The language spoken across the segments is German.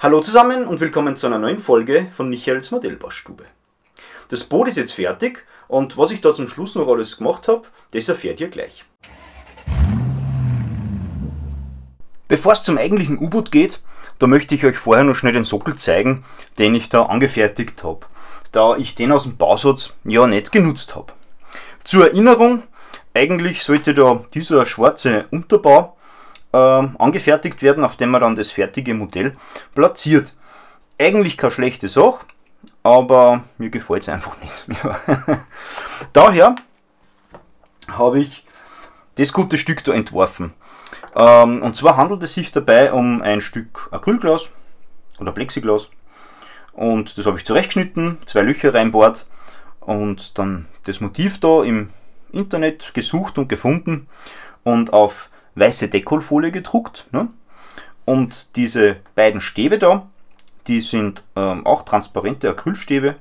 Hallo zusammen und willkommen zu einer neuen Folge von Michaels Modellbaustube. Das Boot ist jetzt fertig und was ich da zum Schluss noch alles gemacht habe, das erfährt ihr gleich. Bevor es zum eigentlichen U-Boot geht, da möchte ich euch vorher noch schnell den Sockel zeigen, den ich da angefertigt habe, da ich den aus dem Bausatz ja nicht genutzt habe. Zur Erinnerung, eigentlich sollte da dieser schwarze Unterbau angefertigt werden, auf dem man dann das fertige Modell platziert. Eigentlich keine schlechte Sache, aber mir gefällt es einfach nicht. Daher habe ich das gute Stück da entworfen. Und zwar handelt es sich dabei um ein Stück Acrylglas oder Plexiglas. Und das habe ich zurechtgeschnitten, 2 Löcher reinbohrt und dann das Motiv da im Internet gesucht und gefunden und auf weiße Dekolfolie gedruckt. Ne? Und diese beiden Stäbe da, die sind auch transparente Acrylstäbe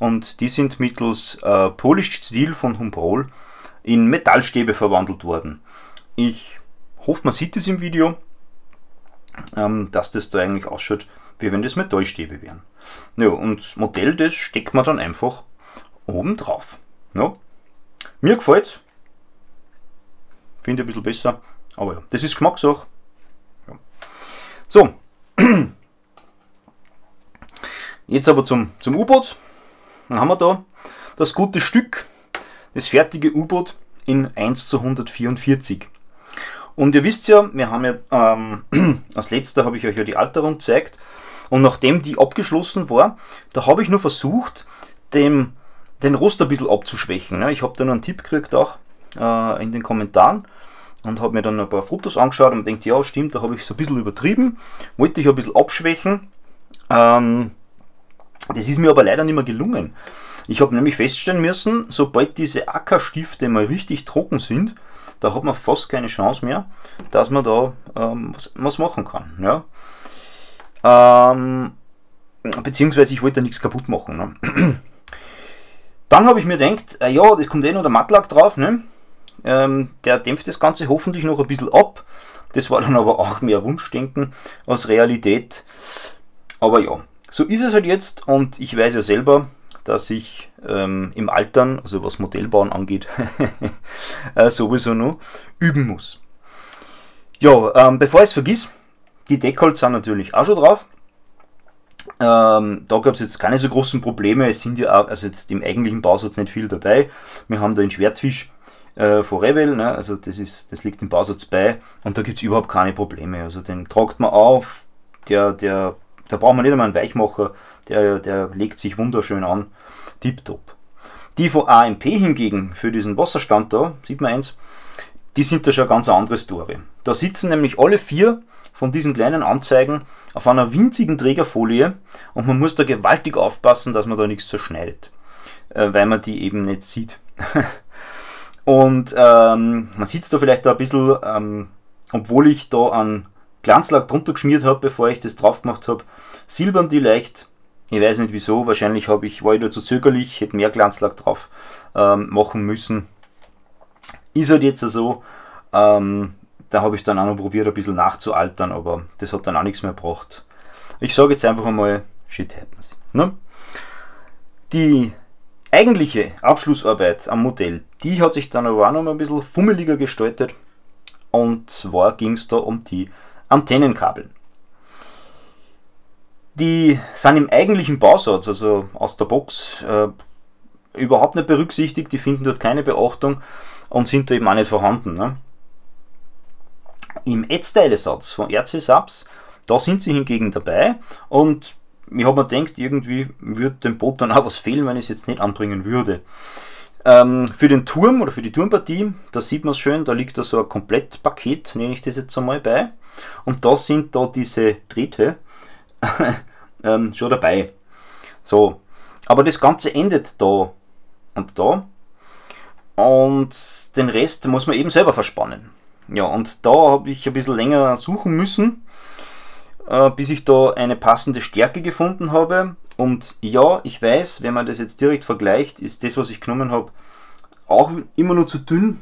und die sind mittels Polished Steel von Humbrol in Metallstäbe verwandelt worden. Ich hoffe, man sieht es im Video, dass das da eigentlich ausschaut, wie wenn das Metallstäbe wären. Ja, und das Modell, das steckt man dann einfach oben drauf. Ja. Mir gefällt es, finde ich ein bisschen besser. Aber ja, das ist Geschmackssache. Ja. So, jetzt aber zum U-Boot. Dann haben wir da das gute Stück, das fertige U-Boot in 1:144. Und ihr wisst ja, wir haben ja, als letzter habe ich euch ja die Alterung gezeigt. Und nachdem die abgeschlossen war, da habe ich nur versucht, den Rost ein bisschen abzuschwächen. Ich habe da noch einen Tipp gekriegt auch in den Kommentaren. Und habe mir dann ein paar Fotos angeschaut und denkt, ja stimmt, da habe ich es ein bisschen übertrieben, wollte ich ein bisschen abschwächen. Das ist mir aber leider nicht mehr gelungen. Ich habe nämlich feststellen müssen, sobald diese Ackerstifte mal richtig trocken sind, da hat man fast keine Chance mehr, dass man da was machen kann. Ja? Beziehungsweise ich wollte da nichts kaputt machen. Ne? Dann habe ich mir gedacht, ja, das kommt eh noch der Mattlack drauf, ne? Der dämpft das Ganze hoffentlich noch ein bisschen ab. Das war dann aber auch mehr Wunschdenken als Realität. Aber ja, so ist es halt jetzt und ich weiß ja selber, dass ich im Altern, also was Modellbauen angeht, sowieso noch üben muss. Ja, bevor ich es vergiss, die Deckholz sind natürlich auch schon drauf. Da gab es jetzt keine so großen Probleme. Es sind ja auch, also jetzt im eigentlichen Bausatz nicht viel dabei. Wir haben da den Schwertfisch von Revell, ne? Also das liegt im Bausatz bei und da gibt es überhaupt keine Probleme. Also den tragt man auf, da braucht man nicht einmal einen Weichmacher, der legt sich wunderschön an, tipptopp. Die von AMP hingegen, für diesen Wasserstand da, sieht man eins, die sind da schon eine ganz andere Story. Da sitzen nämlich alle 4 von diesen kleinen Anzeigen auf einer winzigen Trägerfolie und man muss da gewaltig aufpassen, dass man da nichts zerschneidet, weil man die eben nicht sieht. Und man sieht es da vielleicht da ein bisschen, obwohl ich da einen Glanzlack drunter geschmiert habe, bevor ich das drauf gemacht habe, silbern die leicht. Ich weiß nicht wieso, wahrscheinlich war ich da zu zögerlich, hätte mehr Glanzlack drauf machen müssen. Ist halt jetzt so, da habe ich dann auch noch probiert, ein bisschen nachzualtern, aber das hat dann auch nichts mehr gebracht. Ich sage jetzt einfach einmal, shit happens. Ne? Die eigentliche Abschlussarbeit am Modell, die hat sich dann aber auch noch mal ein bisschen fummeliger gestaltet. Und zwar ging es da um die Antennenkabel. Die sind im eigentlichen Bausatz, also aus der Box, überhaupt nicht berücksichtigt. Die finden dort keine Beachtung und sind da eben auch nicht vorhanden. Ne? Im Ätzteilesatz von RC Subs, da sind sie hingegen dabei und ich habe mir gedacht, irgendwie würde dem Boot dann auch was fehlen, wenn ich es jetzt nicht anbringen würde. Für den Turm oder für die Turmpartie, da sieht man es schön, da liegt da so ein Komplettpaket, nenne ich das jetzt einmal bei. Und da sind da diese Drähte schon dabei. So, aber das Ganze endet da und da. Und den Rest muss man eben selber verspannen. Ja, und da habe ich ein bisschen länger suchen müssen, bis ich da eine passende Stärke gefunden habe. Und ja, ich weiß, wenn man das jetzt direkt vergleicht, ist das, was ich genommen habe, auch immer nur zu dünn.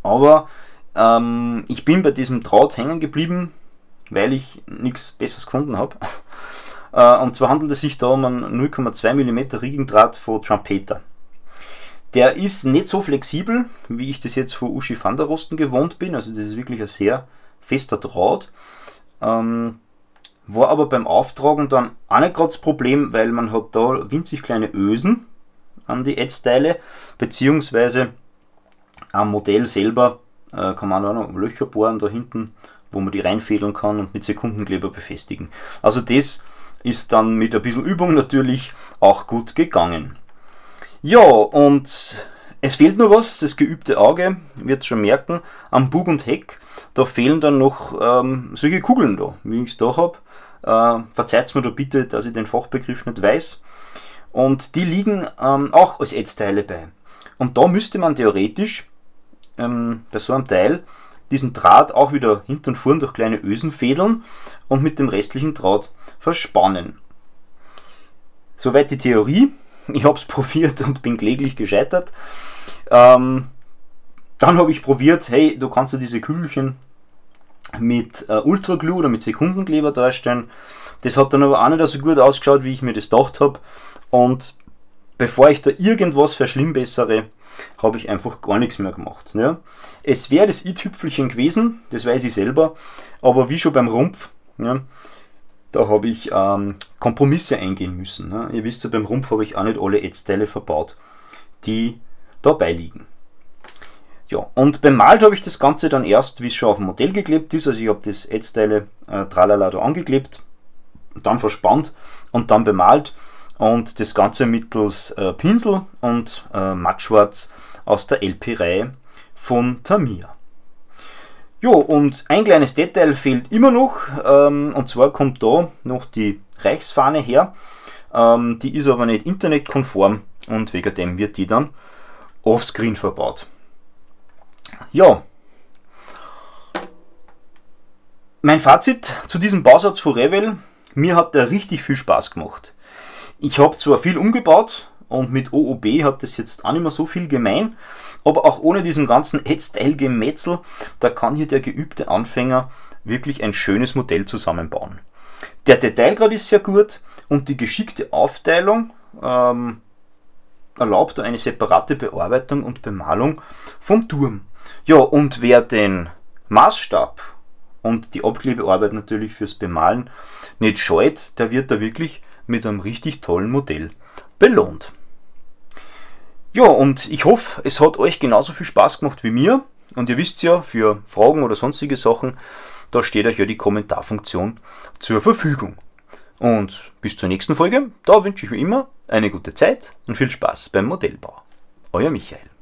Aber ich bin bei diesem Draht hängen geblieben, weil ich nichts Besseres gefunden habe. Und zwar handelt es sich da um einen 0,2 mm Riggingdraht von Trumpeter. Der ist nicht so flexibel, wie ich das jetzt von Uschi van der Rosten gewohnt bin. Also das ist wirklich ein sehr fester Draht. War aber beim Auftragen dann auch nicht gerade das Problem, weil man hat da winzig kleine Ösen an die Ätzteile, beziehungsweise am Modell selber kann man auch noch Löcher bohren da hinten, wo man die reinfädeln kann und mit Sekundenkleber befestigen. Also das ist dann mit ein bisschen Übung natürlich auch gut gegangen. Ja, und es fehlt noch was, das geübte Auge wird schon merken, am Bug und Heck, da fehlen dann noch solche Kugeln da, wie ich es da habe. Verzeiht mir da bitte, dass ich den Fachbegriff nicht weiß. Und die liegen auch als Ätzteile bei. Und da müsste man theoretisch bei so einem Teil diesen Draht auch wieder hinten und vorn durch kleine Ösen fädeln und mit dem restlichen Draht verspannen. Soweit die Theorie. Ich habe es probiert und bin kläglich gescheitert. Dann habe ich probiert, hey, du kannst ja diese Kügelchen mit Ultraglue oder mit Sekundenkleber darstellen. Das hat dann aber auch nicht so gut ausgeschaut, wie ich mir das gedacht habe. Und bevor ich da irgendwas verschlimmbessere, habe ich einfach gar nichts mehr gemacht. Ja. Es wäre das i-Tüpfelchen gewesen, das weiß ich selber, aber wie schon beim Rumpf, ja, da habe ich Kompromisse eingehen müssen. Ja. Ihr wisst ja, beim Rumpf habe ich auch nicht alle Ätzteile verbaut, die dabei liegen. Ja, und bemalt habe ich das Ganze dann erst, wie es schon auf dem Modell geklebt ist. Also ich habe das Ätzteile tralala da angeklebt, dann verspannt und dann bemalt. Und das Ganze mittels Pinsel und Mattschwarz aus der LP-Reihe von Tamiya. Jo, und ein kleines Detail fehlt immer noch, und zwar kommt da noch die Reichsfahne her. Die ist aber nicht internetkonform und wegen dem wird die dann offscreen verbaut. Ja, mein Fazit zu diesem Bausatz von Revell: Mir hat der richtig viel Spaß gemacht. Ich habe zwar viel umgebaut und mit OOB hat das jetzt auch nicht mehr so viel gemein, aber auch ohne diesen ganzen Ätzteilgemetzel, da kann hier der geübte Anfänger wirklich ein schönes Modell zusammenbauen. Der Detailgrad ist sehr gut und die geschickte Aufteilung erlaubt eine separate Bearbeitung und Bemalung vom Turm. Ja, und wer den Maßstab und die Abklebearbeit natürlich fürs Bemalen nicht scheut, der wird da wirklich mit einem richtig tollen Modell belohnt. Ja, und ich hoffe, es hat euch genauso viel Spaß gemacht wie mir. Und ihr wisst ja, für Fragen oder sonstige Sachen, da steht euch ja die Kommentarfunktion zur Verfügung. Und bis zur nächsten Folge, da wünsche ich wie immer eine gute Zeit und viel Spaß beim Modellbau. Euer Michael.